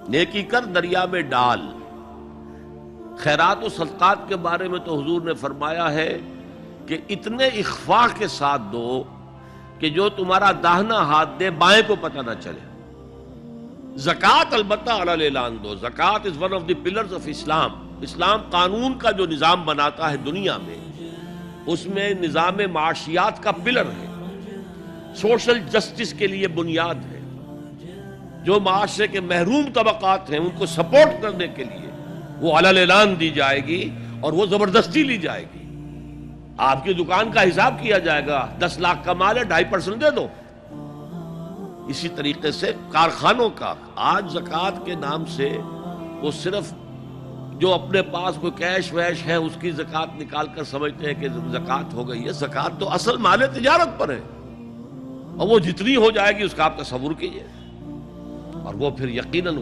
نیکی کر دریا میں ڈال. خیرات و صدقات کے بارے میں تو حضور نے فرمایا ہے کہ اتنے اخفاء کے ساتھ دو کہ جو تمہارا داہنا ہاتھ دے بائیں کو پتہ نہ چلے. زکوٰۃ البتہ علی الاعلان دو. زکوٰۃ is one of the pillars of Islam. اسلام قانون کا جو نظام بناتا ہے دنیا میں، اس میں نظام معاشیات کا پلر ہے، سوشل جسٹس کے لیے بنیاد ہے. جو معاشرے کے محروم طبقات ہیں ان کو سپورٹ کرنے کے لیے وہ علی الاعلان دی جائے گی اور وہ زبردستی لی جائے گی. آپ کی دکان کا حساب کیا جائے گا، 10 لاکھ کا مال ہے 2.5% دے دو. اسی طریقے سے کارخانوں کا آج زکوٰۃ کے نام سے وہ صرف جو اپنے پاس کوئی کیش ویش ہے اس کی زکوٰۃ نکال کر سمجھتے ہیں کہ زکوٰۃ ہو گئی ہے. زکوٰۃ تو اصل مال تجارت پر ہے اور وہ جتنی ہو جائے گی اس کا آپ تصور کیجئے، اور وہ پھر یقیناً